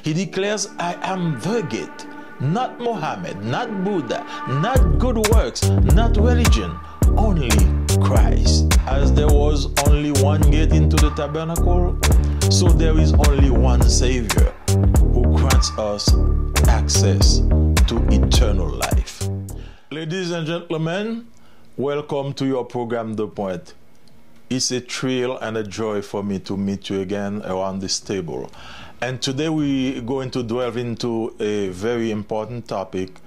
He declares, I am the gate, not Mohammed, not Buddha, not good works, not religion, only Christ. As there was only one gate into the tabernacle, so there is only one Savior who grants us access to eternal life. Ladies and gentlemen, welcome to your program, The Point. It's a thrill and a joy for me to meet you again around this table. And today we're going to delve into a very important topic,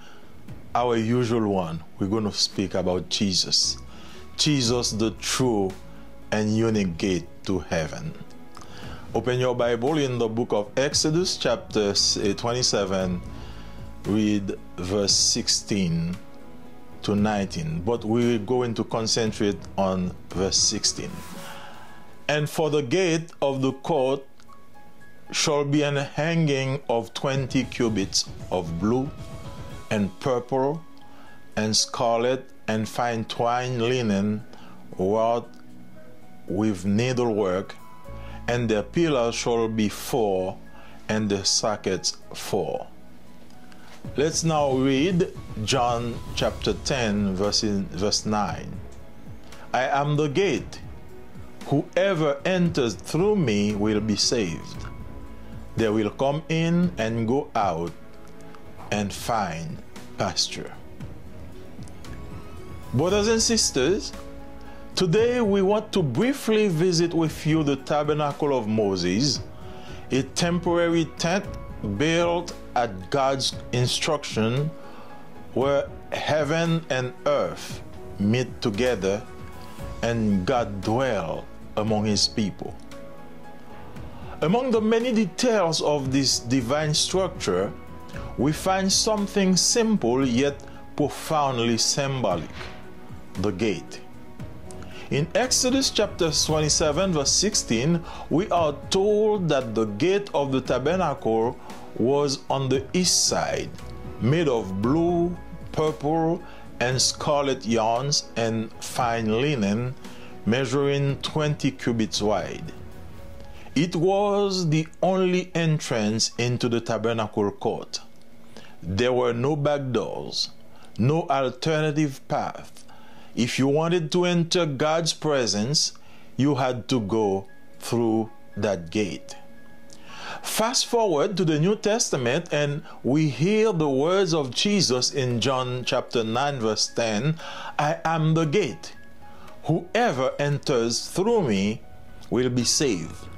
our usual one. We're going to speak about Jesus. Jesus, the true and unique gate to heaven. Open your Bible in the book of Exodus, chapter 27, read verse 16 to 19. But we're going to concentrate on verse 16. And for the gate of the court shall be an hanging of 20 cubits of blue and purple and scarlet and fine twined linen wrought with needlework, and their pillars shall be 4 and the sockets 4. Let's now read John chapter 10 verse 9. I am the gate. Whoever enters through me will be saved. They will come in and go out and find pasture. Brothers and sisters, today we want to briefly visit with you the tabernacle of Moses, a temporary tent built at God's instruction where heaven and earth meet together and God dwells among his people. Among the many details of this divine structure, we find something simple yet profoundly symbolic: the gate. In Exodus chapter 27 verse 16, we are told that the gate of the tabernacle was on the east side, made of blue, purple, and scarlet yarns and fine linen, measuring 20 cubits wide. It was the only entrance into the tabernacle court. There were no back doors, no alternative path. If you wanted to enter God's presence, you had to go through that gate. Fast forward to the New Testament and we hear the words of Jesus in John chapter 9 verse 10, I am the gate. Whoever enters through me will be saved.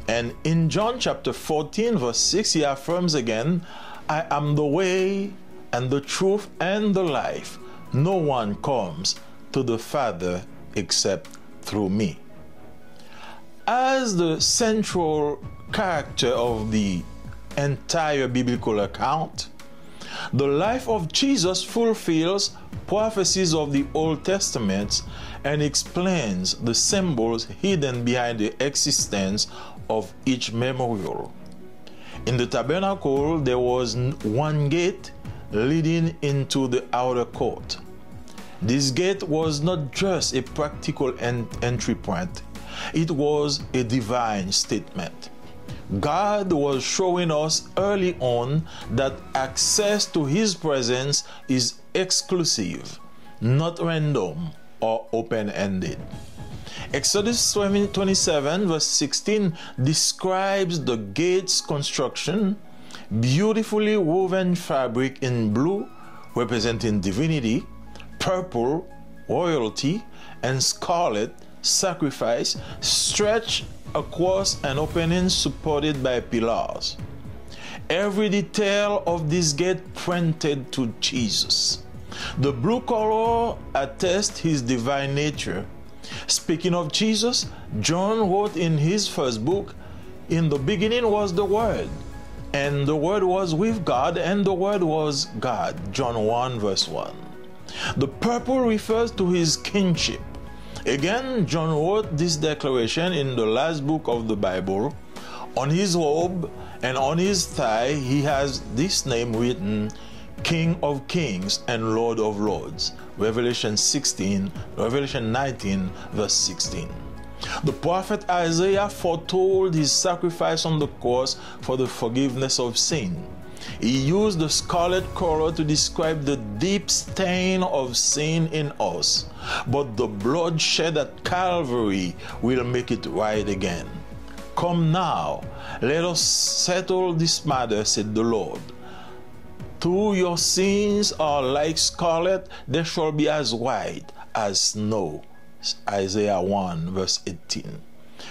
And in John chapter 14 verse 6, he affirms again, I am the way and the truth and the life. No one comes to the Father except through me. As the central character of the entire biblical account, the life of Jesus fulfills prophecies of the Old Testament and explains the symbols hidden behind the existence of each memorial. In the tabernacle, there was one gate leading into the outer court. This gate was not just a practical entry point, it was a divine statement. God was showing us early on that access to his presence is exclusive, not random or open-ended. Exodus 27 verse 16 describes the gate's construction: beautifully woven fabric in blue, representing divinity, purple, royalty, and scarlet, sacrifice, stretched across an opening supported by pillars. Every detail of this gate pointed to Jesus. The blue color attests his divine nature. Speaking of Jesus, John wrote in his first book, in the beginning was the Word, and the Word was with God, and the Word was God. John 1 verse 1. The purple refers to his kingship. Again, John wrote this declaration in the last book of the Bible. On his robe and on his thigh, he has this name written, King of Kings and Lord of Lords. Revelation 19 verse 16. The prophet Isaiah foretold his sacrifice on the cross for the forgiveness of sin. He used the scarlet color to describe the deep stain of sin in us, but the blood shed at Calvary will make it right again. Come now, let us settle this matter, said the Lord. Though your sins are like scarlet, they shall be as white as snow. Isaiah 1 verse 18.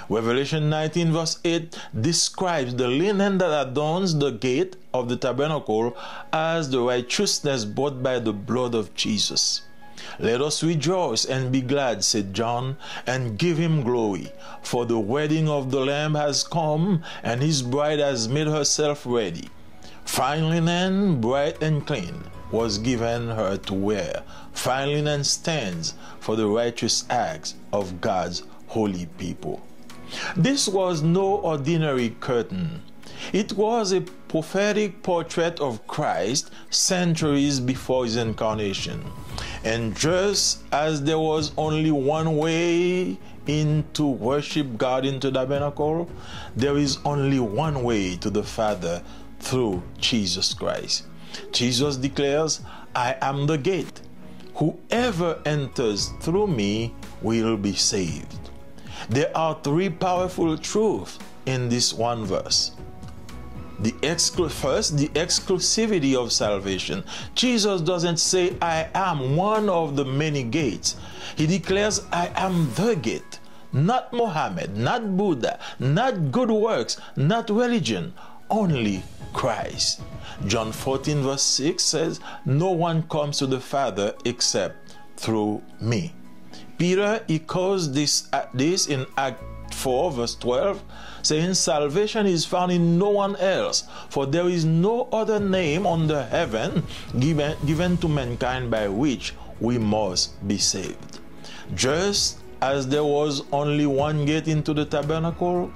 Revelation 19 verse 8 describes the linen that adorns the gate of the tabernacle as the righteousness bought by the blood of Jesus. Let us rejoice and be glad, said John, and give him glory, for the wedding of the Lamb has come, and his bride has made herself ready. Fine linen, bright and clean, was given her to wear. Fine linen stands for the righteous acts of God's holy people. This was no ordinary curtain. It was a prophetic portrait of Christ centuries before his incarnation. And just as there was only one way in to worship God in the tabernacle, there is only one way to the Father through Jesus Christ. Jesus declares, I am the gate. Whoever enters through me will be saved. There are three powerful truths in this one verse. First, the exclusivity of salvation. Jesus doesn't say, I am one of the many gates. He declares, I am the gate. Not Muhammad, not Buddha, not good works, not religion, only Christ. John 14 verse 6 says, no one comes to the Father except through me. Peter echoes this in Act 4 verse 12, saying, salvation is found in no one else, for there is no other name under heaven given to mankind by which we must be saved. Just as there was only one gate into the tabernacle,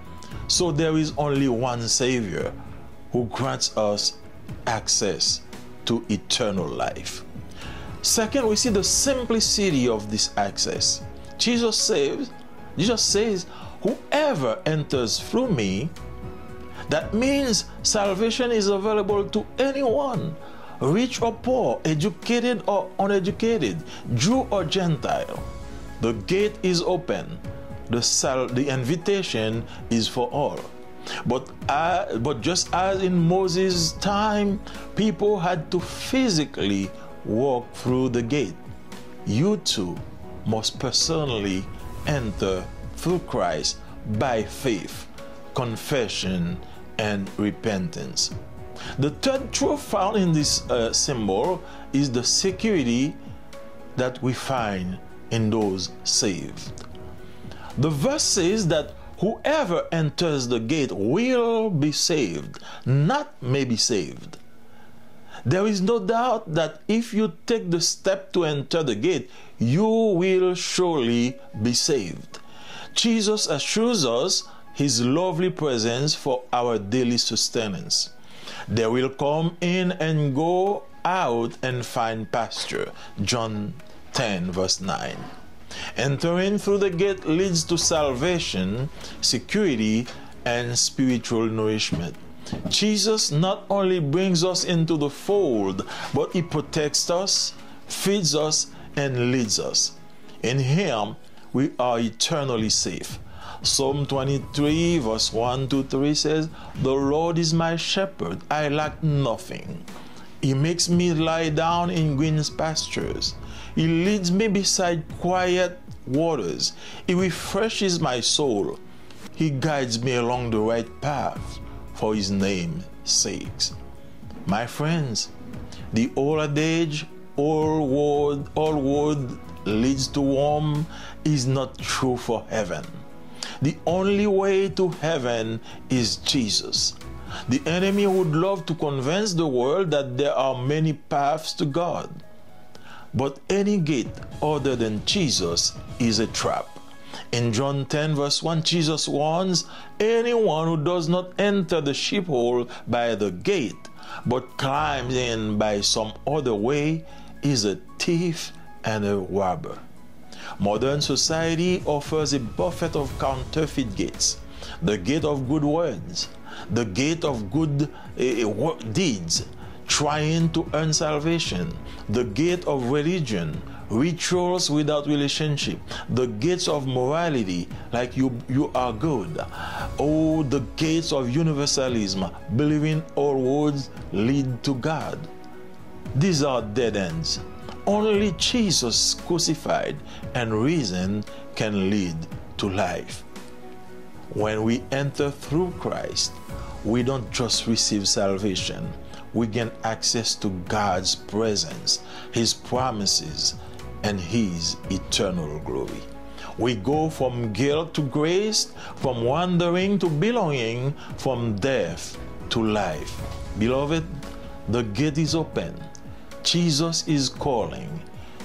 so there is only one Savior who grants us access to eternal life. Second, we see the simplicity of this access. Jesus says, whoever enters through me, that means salvation is available to anyone, rich or poor, educated or uneducated, Jew or Gentile. The gate is open. The invitation is for all. But just as in Moses' time, people had to physically walk through the gate, you too must personally enter through Christ by faith, confession, and repentance. The third truth found in this symbol is the security that we find in those saved. The verse says that whoever enters the gate will be saved, not may be saved. There is no doubt that if you take the step to enter the gate, you will surely be saved. Jesus assures us his lovely presence for our daily sustenance. They will come in and go out and find pasture. John 10 verse 9. Entering through the gate leads to salvation, security, and spiritual nourishment. Jesus not only brings us into the fold, but he protects us, feeds us, and leads us. In him, we are eternally safe. Psalm 23 verse 1 to 3 says, the Lord is my shepherd, I lack nothing. He makes me lie down in green pastures. He leads me beside quiet waters. He refreshes my soul. He guides me along the right path for his name's sake. My friends, the old adage, all road leads to Rome, is not true for heaven. The only way to heaven is Jesus. The enemy would love to convince the world that there are many paths to God. But any gate other than Jesus is a trap. In John 10 verse 1, Jesus warns, anyone who does not enter the sheepfold by the gate, but climbs in by some other way, is a thief and a robber. Modern society offers a buffet of counterfeit gates. The gate of good words, the gate of good deeds, trying to earn salvation, the gate of religion, rituals without relationship, the gates of morality, like you are good. Oh, the gates of universalism, believing all roads lead to God. These are dead ends. Only Jesus crucified and risen can lead to life. When we enter through Christ, we don't just receive salvation, we gain access to God's presence, His promises, and His eternal glory. We go from guilt to grace, from wandering to belonging, from death to life. Beloved, the gate is open. Jesus is calling.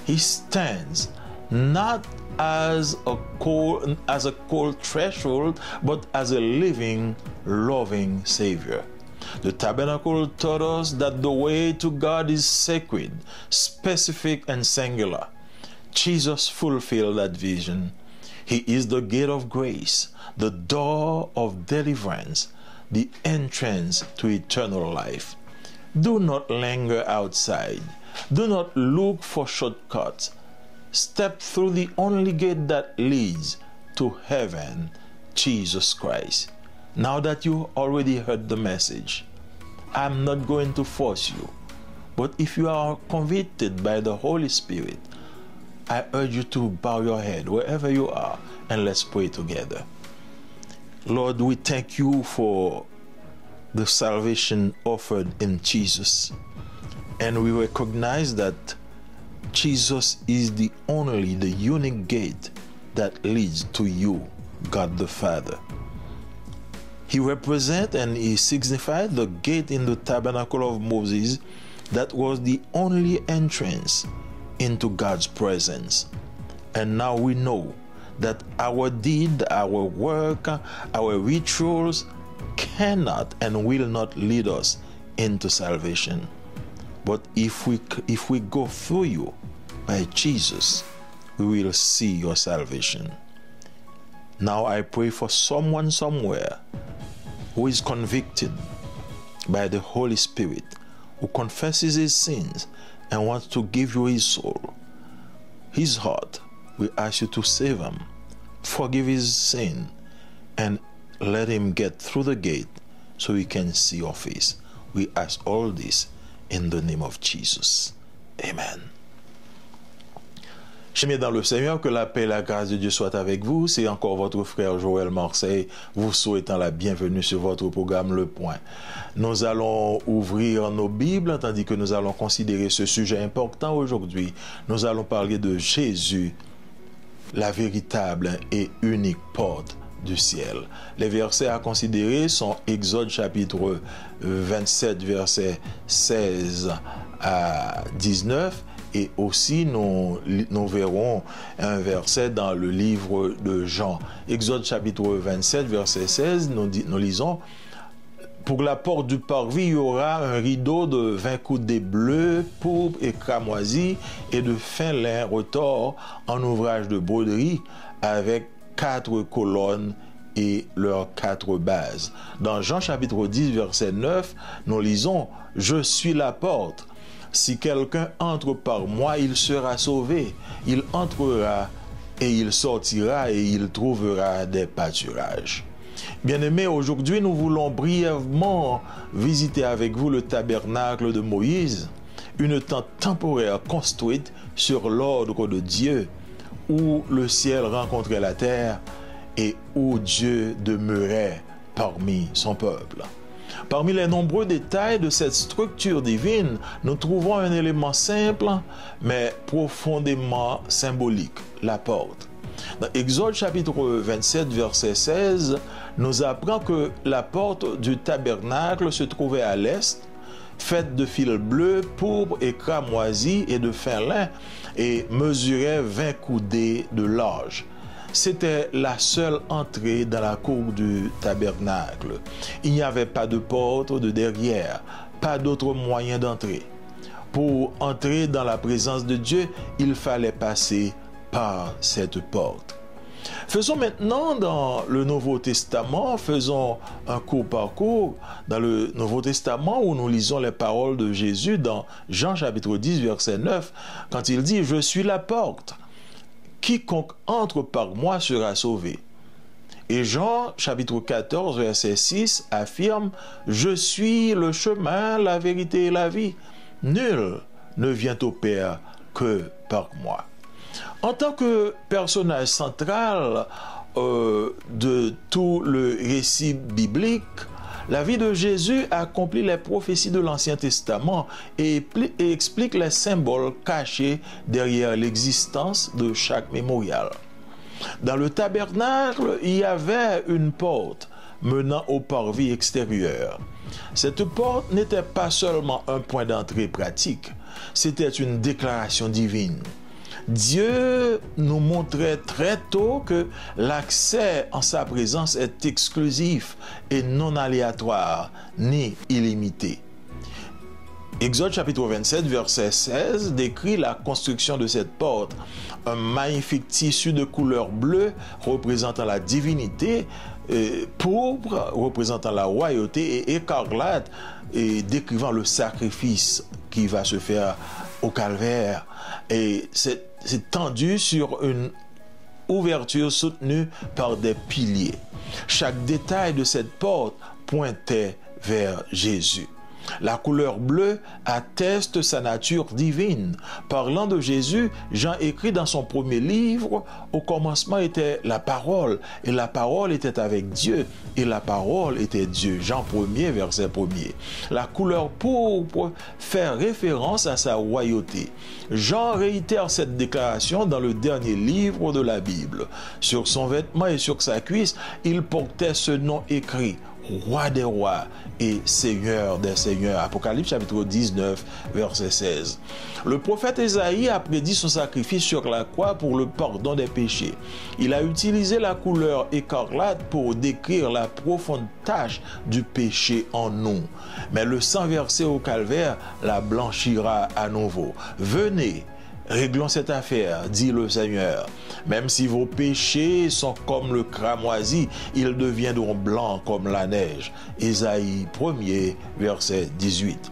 He stands not as a cold threshold, but as a living, loving Savior. The tabernacle taught us that the way to God is sacred, specific, and singular. Jesus fulfilled that vision. He is the gate of grace, the door of deliverance, the entrance to eternal life. Do not linger outside. Do not look for shortcuts. Step through the only gate that leads to heaven, Jesus Christ. Now that you already heard the message, I'm not going to force you. But if you are convicted by the Holy Spirit, I urge you to bow your head wherever you are and let's pray together. Lord, we thank you for the salvation offered in Jesus. And we recognize that Jesus is the unique gate that leads to you, God the Father. He represents and he signified the gate in the tabernacle of Moses that was the only entrance into God's presence. And now we know that our deed, our work, our rituals cannot and will not lead us into salvation. But if we go through you by Jesus, we will see your salvation. Now I pray for someone somewhere who is convicted by the Holy Spirit, who confesses his sins and wants to give you his soul, his heart. We ask you to save him, forgive his sin, and let him get through the gate so he can see your face. We ask all this in the name of Jesus. Amen. Chers dans le Seigneur, que la paix et la grâce de Dieu soient avec vous. C'est encore votre frère Joël Marseille, vous souhaitant la bienvenue sur votre programme Le Point. Nous allons ouvrir nos Bibles, tandis que nous allons considérer ce sujet important aujourd'hui. Nous allons parler de Jésus, la véritable et unique porte du ciel. Les versets à considérer sont Exode chapitre 27, versets 16 à 19, et aussi nous verrons un verset dans le livre de Jean. Exode chapitre 27, verset 16, nous lisons: pour la porte du parvis, il y aura un rideau de 20 coudées bleues, pourpre et cramoisi, et de fin lin retors en ouvrage de broderie, avec 4 colonnes et leurs 4 bases. Dans Jean chapitre 10, verset 9, nous lisons: je suis la porte. Si quelqu'un entre par moi, il sera sauvé. Il entrera et il sortira et il trouvera des pâturages. Bien-aimés, aujourd'hui, nous voulons brièvement visiter avec vous le tabernacle de Moïse, une tente temporaire construite sur l'ordre de Dieu, où le ciel rencontrait la terre et où Dieu demeurait parmi son peuple. Parmi les nombreux détails de cette structure divine, nous trouvons un élément simple, mais profondément symbolique, la porte. Dans Exode chapitre 27, verset 16, nous apprend que la porte du tabernacle se trouvait à l'est, faite de fils bleus, pourpre et cramoisi et de fin lin, et mesurait 20 coudées de large. C'était la seule entrée dans la cour du tabernacle. Il n'y avait pas de porte de derrière, pas d'autre moyen d'entrer. Pour entrer dans la présence de Dieu, il fallait passer par cette porte. Faisons maintenant dans le Nouveau Testament, faisons un court parcours dans le Nouveau Testament où nous lisons les paroles de Jésus dans Jean chapitre 10 verset 9 quand il dit « Je suis la porte, quiconque entre par moi sera sauvé ». Et Jean chapitre 14 verset 6 affirme « Je suis le chemin, la vérité et la vie. Nul ne vient au Père que par moi. » En tant que personnage central de tout le récit biblique, la vie de Jésus accomplit les prophéties de l'Ancien Testament et explique les symboles cachés derrière l'existence de chaque mémorial. Dans le tabernacle, il y avait une porte menant au parvis extérieur. Cette porte n'était pas seulement un point d'entrée pratique, c'était une déclaration divine. Dieu nous montrait très tôt que l'accès en sa présence est exclusif et non aléatoire, ni illimité. Exode chapitre 27, verset 16 décrit la construction de cette porte. Un magnifique tissu de couleur bleue représentant la divinité, pourpre représentant la royauté et écarlate et décrivant le sacrifice qui va se faire au calvaire. Et c'est tendu sur une ouverture soutenue par des piliers. Chaque détail de cette porte pointait vers Jésus. La couleur bleue atteste sa nature divine. Parlant de Jésus, Jean écrit dans son premier livre, « Au commencement était la parole, et la parole était avec Dieu, et la parole était Dieu. » Jean 1er, verset 1er. La couleur pourpre fait référence à sa royauté. Jean réitère cette déclaration dans le dernier livre de la Bible. Sur son vêtement et sur sa cuisse, il portait ce nom écrit, Roi des rois et Seigneur des seigneurs. Apocalypse chapitre 19, verset 16. Le prophète Ésaïe a prédit son sacrifice sur la croix pour le pardon des péchés. Il a utilisé la couleur écarlate pour décrire la profonde tache du péché en nous. Mais le sang versé au calvaire la blanchira à nouveau. Venez, réglons cette affaire, dit le Seigneur. Même si vos péchés sont comme le cramoisi, ils deviendront blancs comme la neige. Ésaïe 1er, verset 18.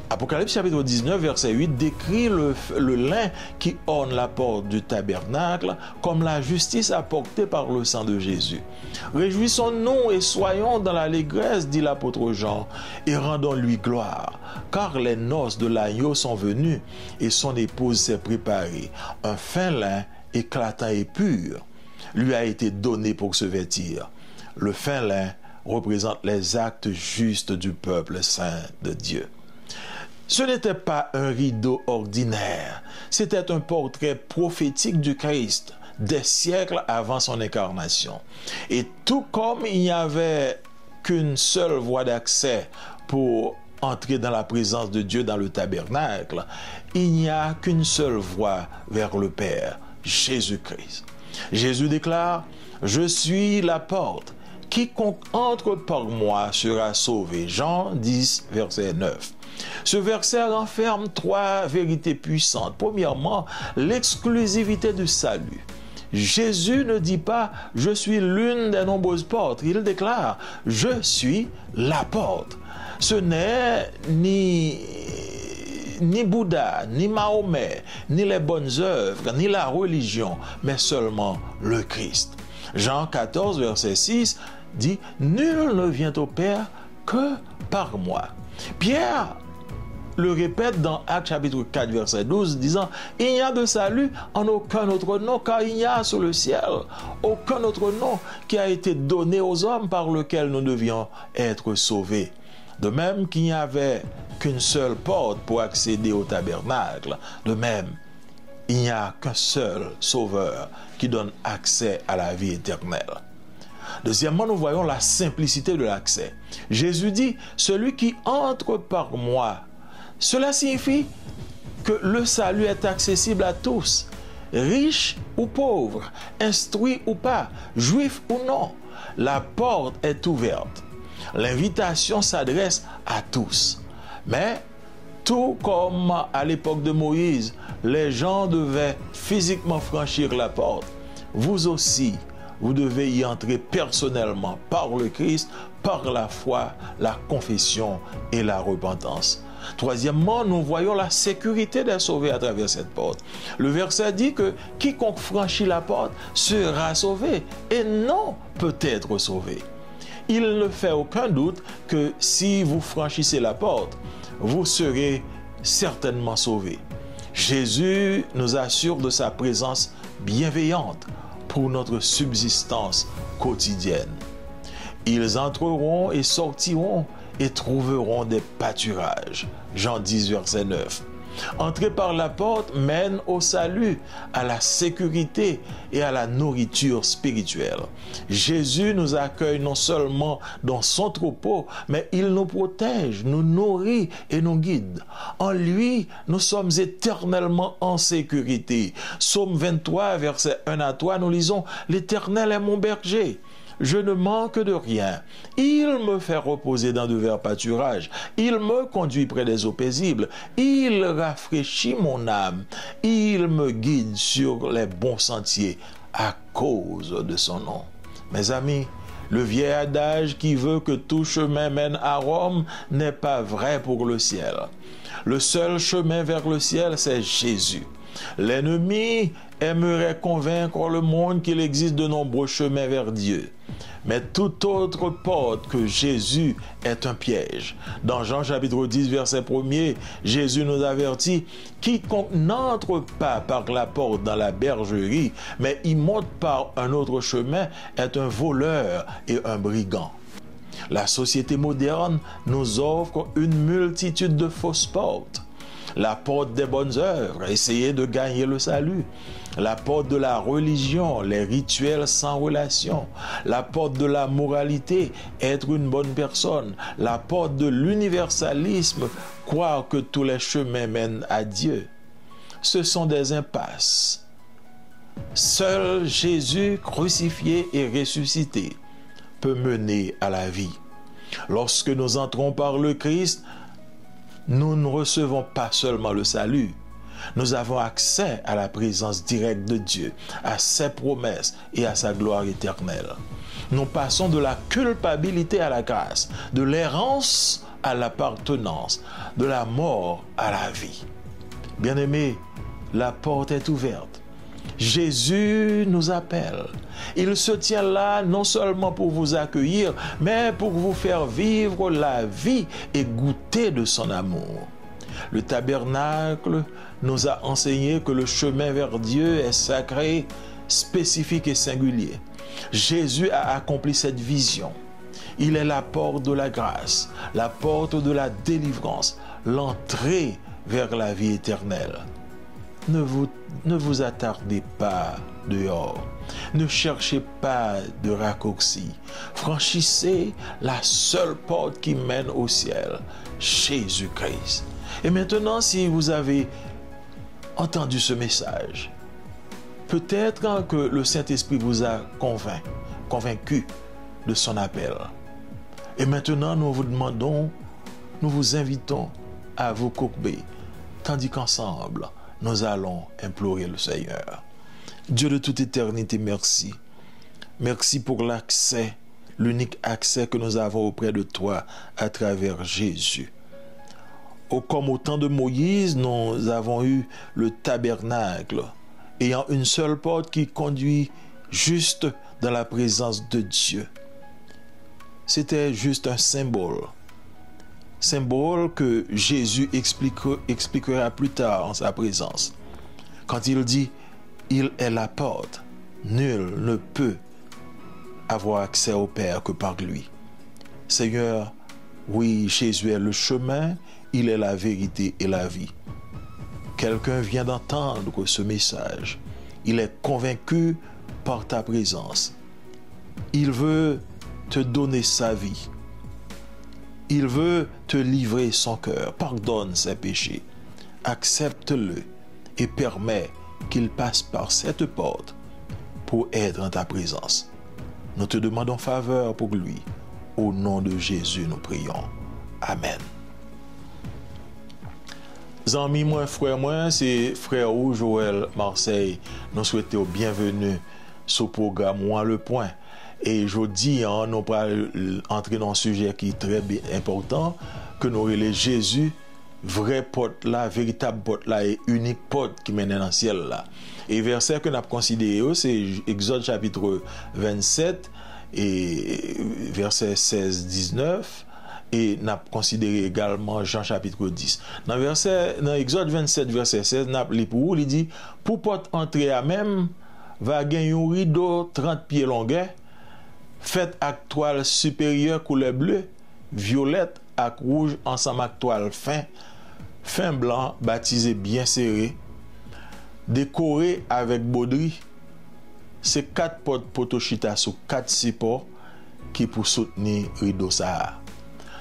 Apocalypse chapitre 19, verset 8 décrit le lin qui orne la porte du tabernacle comme la justice apportée par le sang de Jésus. Réjouissons-nous et soyons dans l'allégresse, dit l'apôtre Jean, et rendons-lui gloire, car les noces de l'agneau sont venues et son épouse s'est préparée. Un fin lin éclatant et pur lui a été donné pour se vêtir. Le fin lin représente les actes justes du peuple saint de Dieu. Ce n'était pas un rideau ordinaire, c'était un portrait prophétique du Christ des siècles avant son incarnation. Et tout comme il n'y avait qu'une seule voie d'accès pour entrer dans la présence de Dieu dans le tabernacle, il n'y a qu'une seule voie vers le Père, Jésus-Christ. Jésus déclare « Je suis la porte. Quiconque entre par moi sera sauvé. » Jean 10, verset 9. Ce verset renferme trois vérités puissantes. Premièrement, l'exclusivité du salut. Jésus ne dit pas « Je suis l'une des nombreuses portes ». Il déclare « Je suis la porte ». Ce n'est ni Bouddha, ni Mahomet, ni les bonnes œuvres, ni la religion, mais seulement le Christ. Jean 14, verset 6 dit « Nul ne vient au Père que par moi ». Pierre le répète dans Actes chapitre 4, verset 12, disant « Il n'y a de salut en aucun autre nom, car il n'y a sous le ciel aucun autre nom qui a été donné aux hommes par lequel nous devions être sauvés. » De même qu'il n'y avait qu'une seule porte pour accéder au tabernacle, de même, il n'y a qu'un seul sauveur qui donne accès à la vie éternelle. Deuxièmement, nous voyons la simplicité de l'accès. Jésus dit « Celui qui entre par moi ». Cela signifie que le salut est accessible à tous, riches ou pauvres, instruits ou pas, juifs ou non. La porte est ouverte. L'invitation s'adresse à tous. Mais, tout comme à l'époque de Moïse, les gens devaient physiquement franchir la porte, vous aussi, vous devez y entrer personnellement par le Christ, par la foi, la confession et la repentance. Troisièmement, nous voyons la sécurité des sauvés à travers cette porte. Le verset dit que quiconque franchit la porte sera sauvé et non peut être sauvé. Il ne fait aucun doute que si vous franchissez la porte, vous serez certainement sauvés. Jésus nous assure de sa présence bienveillante pour notre subsistance quotidienne. Ils entreront et sortiront et trouveront des pâturages. Jean 10, verset 9. Entrer par la porte mène au salut, à la sécurité et à la nourriture spirituelle. Jésus nous accueille non seulement dans son troupeau, mais il nous protège, nous nourrit et nous guide. En lui, nous sommes éternellement en sécurité. Psaume 23, versets 1 à 3, nous lisons « L'Éternel est mon berger. Je ne manque de rien. Il me fait reposer dans de verts pâturages. Il me conduit près des eaux paisibles. Il rafraîchit mon âme. Il me guide sur les bons sentiers à cause de son nom. » Mes amis, le vieil adage qui veut que tout chemin mène à Rome n'est pas vrai pour le ciel. Le seul chemin vers le ciel, c'est Jésus. L'ennemi aimerait convaincre le monde qu'il existe de nombreux chemins vers Dieu. Mais toute autre porte que Jésus est un piège. Dans Jean chapitre 10, verset 1er, Jésus nous avertit « Quiconque n'entre pas par la porte dans la bergerie, mais y monte par un autre chemin, est un voleur et un brigand. » La société moderne nous offre une multitude de fausses portes. La porte des bonnes œuvres, essayer de gagner le salut. La porte de la religion, les rituels sans relation. La porte de la moralité, être une bonne personne. La porte de l'universalisme, croire que tous les chemins mènent à Dieu. Ce sont des impasses. Seul Jésus crucifié et ressuscité peut mener à la vie. Lorsque nous entrons par le Christ, nous ne recevons pas seulement le salut, nous avons accès à la présence directe de Dieu, à ses promesses et à sa gloire éternelle. Nous passons de la culpabilité à la grâce, de l'errance à l'appartenance, de la mort à la vie. Bien-aimés, la porte est ouverte. Jésus nous appelle. Il se tient là non seulement pour vous accueillir, mais pour vous faire vivre la vie et goûter de son amour. Le tabernacle nous a enseigné que le chemin vers Dieu est sacré, spécifique et singulier. Jésus a accompli cette vision. Il est la porte de la grâce, la porte de la délivrance, l'entrée vers la vie éternelle. Ne vous attardez pas dehors. Ne cherchez pas de raccourcis. Franchissez la seule porte qui mène au ciel, Jésus-Christ. Et maintenant, si vous avez entendu ce message, peut-être que le Saint-Esprit vous a convaincu de son appel. Et maintenant, nous vous demandons, nous vous invitons à vous courber, tandis qu'ensemble, nous allons implorer le Seigneur. Dieu de toute éternité, merci. Merci pour l'accès, l'unique accès que nous avons auprès de toi à travers Jésus. Comme au temps de Moïse, nous avons eu le tabernacle, ayant une seule porte qui conduit juste dans la présence de Dieu. C'était juste un symbole que Jésus expliquera plus tard en sa présence. Quand il dit « Il est la porte », nul ne peut avoir accès au Père que par lui. Seigneur, oui, Jésus est le chemin, il est la vérité et la vie. Quelqu'un vient d'entendre ce message. Il est convaincu par ta présence. Il veut te donner sa vie. Il veut te livrer son cœur. Pardonne ses péchés. Accepte-le et permets qu'il passe par cette porte pour être en ta présence. Nous te demandons faveur pour lui. Au nom de Jésus, nous prions. Amen. Amis, moi, frère, moi, c'est frère ou Joël Marseille. Nous souhaitons bienvenue sur le programme Moi le Point. Et je dis, nous allons entrer dans un sujet qui est très important, que nous relèvons Jésus, vrai porte là, véritable porte là et unique porte qui mène dans le ciel là. Et verset que nous avons considéré, c'est Exode chapitre 27 et verset 16-19. Et nous avons considéré également Jean chapitre 10. Dans Exode 27, verset 16, nous avons pour il dit, pour porte entrer à même, va gagner un rideau 30 pieds longueur, fait avec toile supérieure couleur bleue, violette avec rouge ensemble avec toile fin blanc, baptisé bien serré, décoré avec broderie. C'est 4 portes potochita sur 4 supports qui pour soutenir rideau ça.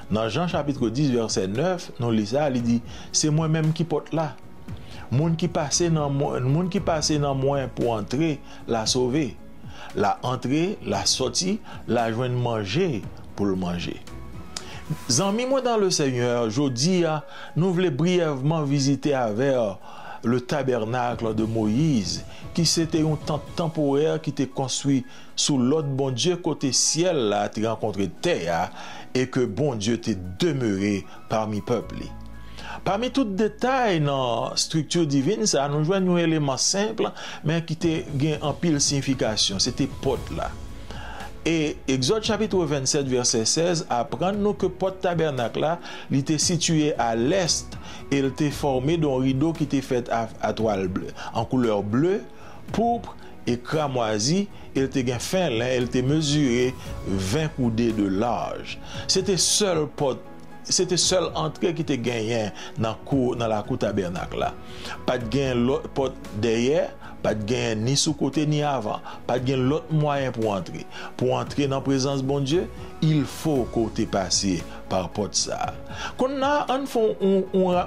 Dans Jean chapitre 10 verset 9, nous lisons ça, il dit c'est moi-même qui porte là. Moun qui passe dans moi pour entrer, la sauver. La entrer, la sortir, la joindre manger pour le manger. Amis, moi dans le Seigneur, je dis, nous voulons brièvement visiter avec le tabernacle de Moïse, qui c'était un temps temporaire qui était construit sous l'autre bon Dieu côté ciel là, qui rencontré terre, et que bon Dieu t'est demeuré parmi peuple. Parmi tout détail dans la structure divine, ça nous joignons un élément simple, mais qui a en pile signification. C'était porte là. Et Exode chapitre 27, verset 16, apprend nous que porte tabernacle là, il était situé à l'est et il était formé d'un rideau qui était fait à toile bleue, en couleur bleue, pourpre et cramoisi. Il était fin lin, il était mesuré 20 coudées de large. C'était seule entrée qui était gagnée dans la cour tabernacle là. Pas de gain l'autre porte derrière, pas de gain ni sous côté ni avant, pas de gain l'autre moyen pour entrer. Pour entrer dans la présence de bon Dieu, il faut côté passer par porte ça. Quand on fait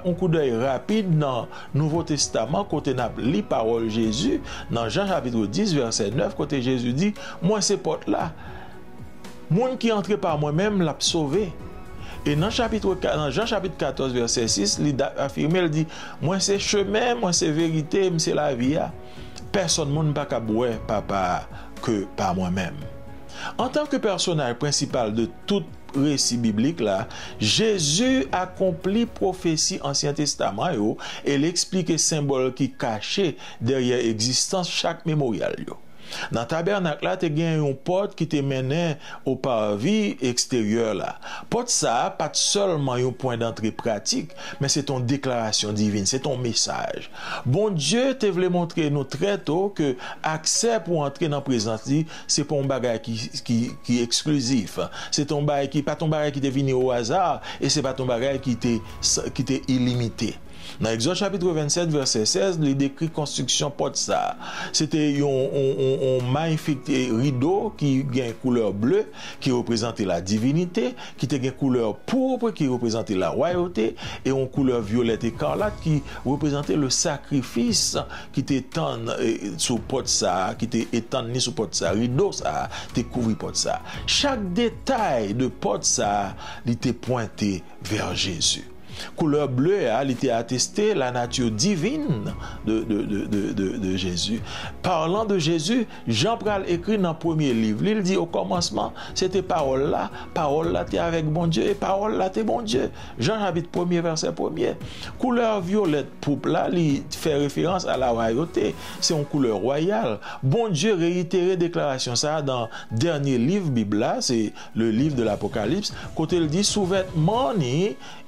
un coup d'œil rapide dans le Nouveau Testament, côté n'a li parole Jésus, dans Jean chapitre 10 verset 9, côté Jésus dit, moi c'est porte là. Moun qui entre par moi-même l'a sauvé. Et dans Jean chapitre 14, verset 6, il affirme, il dit, moi c'est chemin, moi c'est vérité, moi c'est la vie. Personne ne peut pas boire papa que par moi-même. En tant que personnage principal de tout récit biblique là, Jésus accomplit prophétie Ancien Testament et il explique symbole qui cachait derrière l'existence chaque mémorial. Dans le tabernacle là, tu as une porte qui te menait au parvis extérieur là. Porte ça, pas seulement un point d'entrée pratique, mais c'est ton déclaration divine, c'est ton message. Bon Dieu te voulait montrer nous très tôt que accès pour entrer dans la présence, c'est pas un bagage qui est exclusif. C'est ton bagage qui pas ton bagage qui est venu au hasard et c'est pas ton bagage qui t'est illimité. Dans Exode chapitre 27, verset 16, il décrit construction porte ça. C'était un magnifique rideau qui a une couleur bleue, qui représentait la divinité, qui a une couleur pourpre, qui représentait la royauté, et une couleur violette écarlate, qui représentait le sacrifice qui était étendu sous porte ça, qui était étendu sous porte ça, rideau ça, qui couvert porte ça. Chaque détail de porte ça, il était pointé vers Jésus. Couleur bleue, elle était attestée la nature divine de Jésus. Parlant de Jésus, Jean pral écrit dans le premier livre. Il dit au commencement, c'était parole là t'es avec bon Dieu et parole là t'es bon Dieu. Jean chapitre 1er, verset 1er. Couleur violette pourpre là, il fait référence à la royauté. C'est une couleur royale. Bon Dieu réitéré déclaration ça dans le dernier livre Bible là, c'est le livre de l'Apocalypse. Côté il dit sous vêtements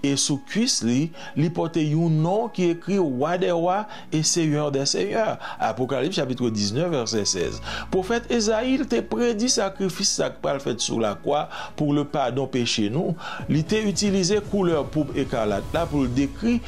et sous cuisse li porte un nom qui écrit roi des rois et seigneur des seigneurs. Apocalypse chapitre 19 verset 16. Prophète Esaïe t'a prédit sacrifice ça va fait sur la croix pour le pardon péché nous. Il t'a utilisé couleur pourpre écarlate là pour décrire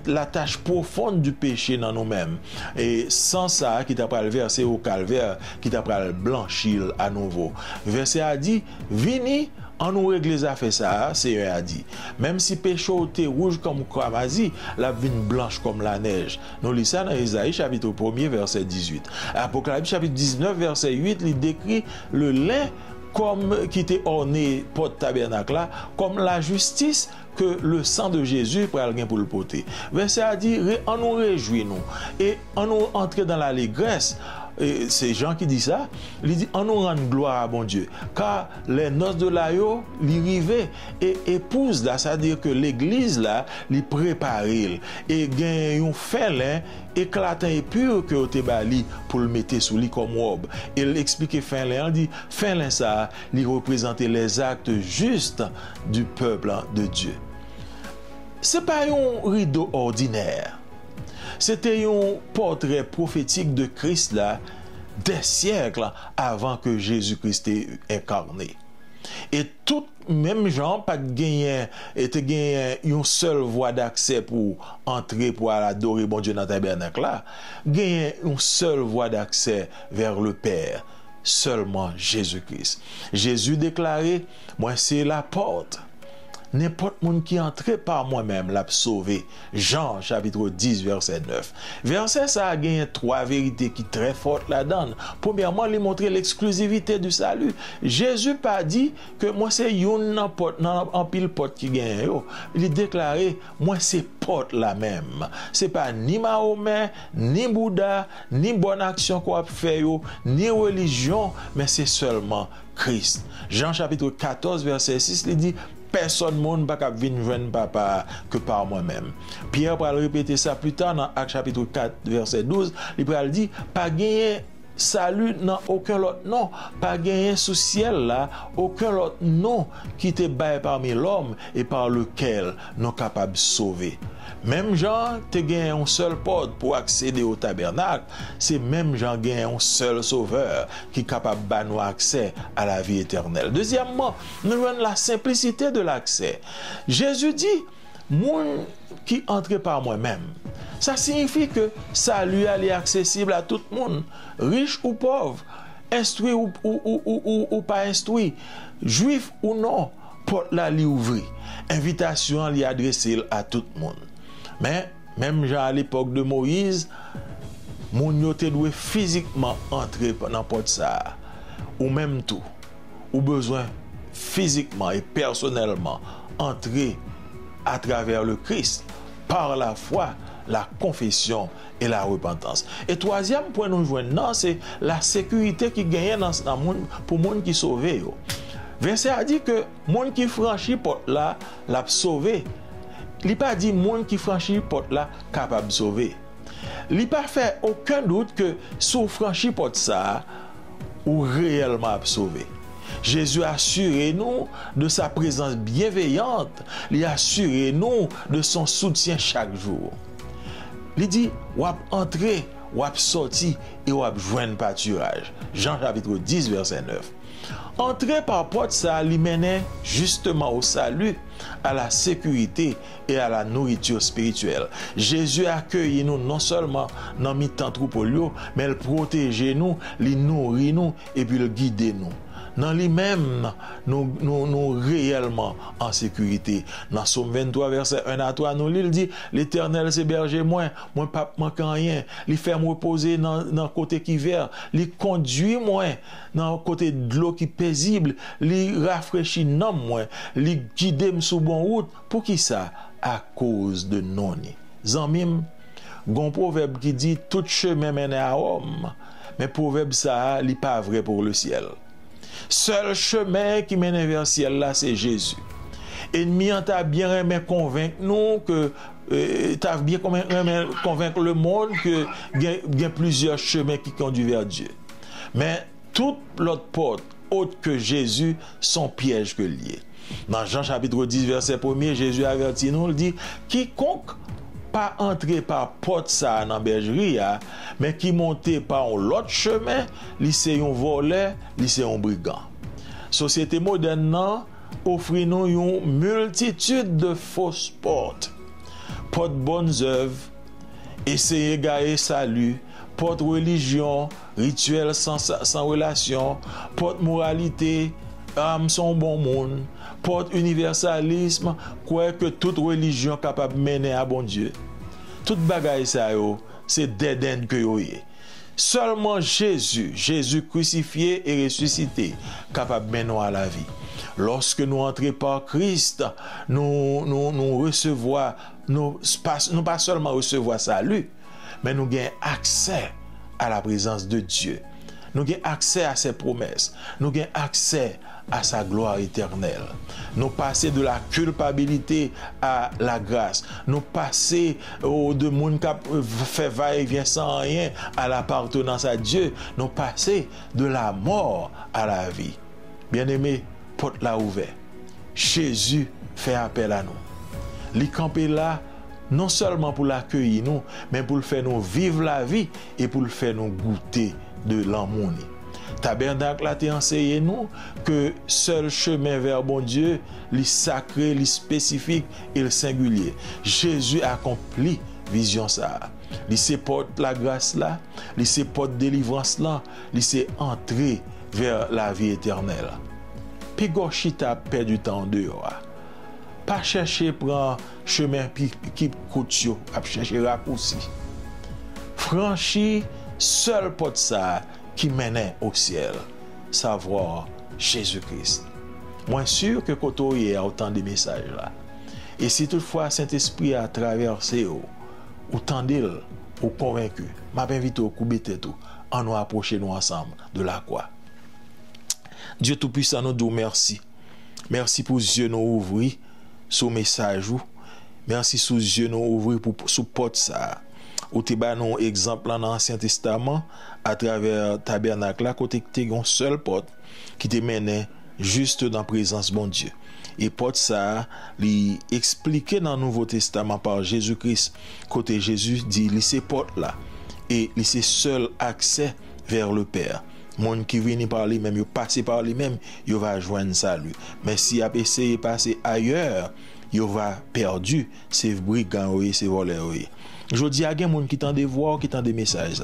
la tâche profonde du péché dans nous-mêmes. Et sans ça, qui t'a pas le verset au calvaire, qui t'a pas le blanchir à nouveau. Verset a dit, vini, en nous régler ça fait ça, Seigneur a dit. Même si péché était rouge comme cramoisi, la vine blanche comme la neige. Nous lisons ça dans Isaïe chapitre 1er verset 18. Apocalypse chapitre 19 verset 8, il décrit le lin comme qui était orné porte tabernacle là, comme la justice que le sang de Jésus pour le pour le porter. Verset a dit, on nous réjouit nous et on nous entrer dans l'allégresse. Et c'est Jean qui dit ça, il dit, on nous rend gloire à bon Dieu, car les noces de l'agneau, les rivés et épouse là, c'est-à-dire que l'église là, les prépare et gagne un félin éclatant et pur que au tébali pour le mettre sous lit comme robe. Et il explique félin, il dit, félin ça, il représente les actes justes du peuple de Dieu. C'est pas un rideau ordinaire. C'était un portrait prophétique de Christ là, des siècles avant que Jésus-Christ ait incarné. Et tout même gens pas gagné une seule voie d'accès pour entrer pour adorer bon Dieu dans le tabernacle là, gagné une seule voie d'accès vers le Père, seulement Jésus-Christ. Jésus déclarait, moi c'est la porte. N'importe monde qui entre par moi-même l'a sauvé. Jean chapitre 10 verset 9. Verset ça a gagné trois vérités qui très fortes là-dedans. Premièrement, il montre l'exclusivité du salut. Jésus pas dit que moi c'est une porte en pile porte qui gagne. Il déclaré moi c'est porte la même. C'est pas ni Mahomet, ni Bouddha, ni bonne action qu'on a fait ni religion, mais c'est seulement Christ. Jean chapitre 14 verset 6 il dit personne monde pas cap venir joindre papa que par moi-même. Pierre va répéter ça plus tard dans Actes chapitre 4 verset 12, il va dire pas gagner salut dans aucun autre nom, pas gagner sous ciel là aucun autre nom qui te bail parmi l'homme et par lequel nous capables de sauver. Même Jean te gagné un seul porte pour accéder au tabernacle, c'est même Jean gagné un seul sauveur qui est capable de nous accès à la vie éternelle. Deuxièmement, nous avons la simplicité de l'accès. Jésus dit, moun qui entre par moi-même. Ça signifie que salut est accessible à tout le monde, riche ou pauvre, instruit ou pas instruit, juif ou non, porte la li ouvri. Invitation li adressée à tout le monde. Mais même à l'époque de Moïse, moun yo te doué physiquement entrer dans porte ça, ou même tout, ou besoin physiquement et personnellement entrer à travers le Christ par la foi, la confession et la repentance. Et troisième point nous joignons, c'est la sécurité qui gagne dans monde pour monde qui sauvé. Verset a dit que monde qui franchit porte là, l'a sauvé. Il pas dit monde qui franchit porte là capable de sauver. Il pas fait aucun doute que sous franchi porte ça ou réellement sauvé. Jésus a assuré nous de sa présence bienveillante, il a assuré nous de son soutien chaque jour. Il dit wap entrer, wap sorti et wap joindre pâturage. Jean chapitre 10 verset 9. Entrer par porte ça lui menait justement au salut, à la sécurité et à la nourriture spirituelle. Jésus accueille nous non seulement dans mi-temps troupeau, mais il protège nous, il nourrit nous et puis il guide nous. Dans lui-même, nous réellement en sécurité. Dans Psaume 23, verset 1 à 3, nous il dit, l'Éternel c'est berger moi pas manque rien. Il fait me reposer dans le côté qui vert. Il conduit moi dans le côté de l'eau qui paisible. Il rafraîchit non moi. Il guide sous bon route. Pour qui ça? À cause de non. Zanmim, gon proverbe qui dit, tout chemin mène à Rome. Mais proverbe ça, il n'est pas vrai pour le ciel. Seul chemin qui mène vers le ciel là, c'est Jésus. Ennemi, t'a bien aimé convaincre nous que t'as bien aimé convaincre le monde que il y a plusieurs chemins qui conduisent vers Dieu. Mais toute l'autre porte autre que Jésus sont pièges que liés. Dans Jean chapitre 10 verset 1er, Jésus avertit nous, il dit quiconque pas entrer par porte ça dans bergerie mais qui monter par l'autre chemin, li c'est un voleur, li c'est un brigand. Société moderne nan offre nous une multitude de fausses portes. Porte bonnes œuvres, essayer gagner salut, porte religion, rituel sans relation, porte moralité, son bon monde, porte universalisme, quoi que toute religion capable de mener à bon Dieu. Toute bagaille ça yo, c'est dead end que yo yé. Seulement Jésus crucifié et ressuscité, capable de mener à la vie. Lorsque nous entrons par Christ, nous recevons, nous pas seulement recevoir salut, mais nous gagnons accès à la présence de Dieu. Nous avons accès à ses promesses. Nous avons accès à sa gloire éternelle. Nous passons de la culpabilité à la grâce. Nous passons de monde qui fait va-et-vient sans rien à l'appartenance à Dieu. Nous passons de la mort à la vie. Bien-aimé, porte la ouverte. Jésus fait appel à nous. Il campe là non seulement pour l'accueillir nous, mais pour le faire nous vivre la vie et pour le faire nous goûter de l'amour. Tabernacle a enseigné nous que seul chemin vers bon Dieu, le sacré, le spécifique et le singulier. Jésus accomplit vision ça. Il se porte la grâce là, il se porte délivrance là, il se entrer vers la vie éternelle. Puis Gochita perd du temps dehors. Pas chercher prendre chemin qui coûte yo, à chercher raccourci. Franchir seul porte ça qui menait au ciel, savoir Jésus-Christ. Moi sûr que quand il y a autant de messages là. Et si toutefois Saint-Esprit a traversé ou tendil ou convaincu, m'a invité au coup bête tout, en nous approcher nous ensemble de la croix. Dieu Tout-Puissant nous dit merci. Merci pour Dieu nous ouvrir sous message ou. Merci sous Dieu nous ouvrir pour sous porte ça. Ou te ba non exemple dans l'Ancien Testament à travers tabernacle là côté te gon seule porte qui te menait juste dans présence bon Dieu. Et porte ça li expliqué dans le Nouveau Testament par Jésus-Christ côté Jésus dit li c'est porte là et li c'est seul accès vers le Père. Monde qui vient par lui-même, il passe par lui-même, il va joindre salut. Mais si il a essayé de passer ailleurs, il va perdu, c'est brigand, c'est voleur. Je dis à des gens qui t'ont des voix, qui t'ont des messages,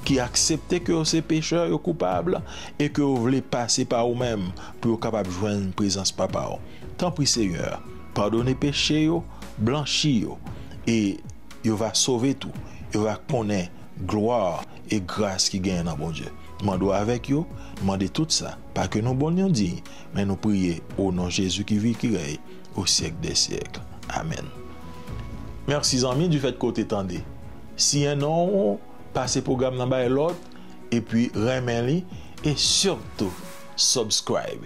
qui acceptent que ces pécheurs sont coupables et que vous voulez passer par vous-même pour être capable de joindre une présence papa. Tant pis Seigneur, pardonnez péché, blanchir et il va sauver tout. Il va connaître gloire et grâce qui gagne dans bon Dieu. Demandons avec vous, demandez tout ça, pas que nous bonnions dit, mais nous prions au nom de Jésus qui vit, qui règne au siècle des siècles. Amen. Merci amis du fait que vous t'étendez. Si un nom, passez programme dans l'autre, et puis remerciez et surtout subscribe.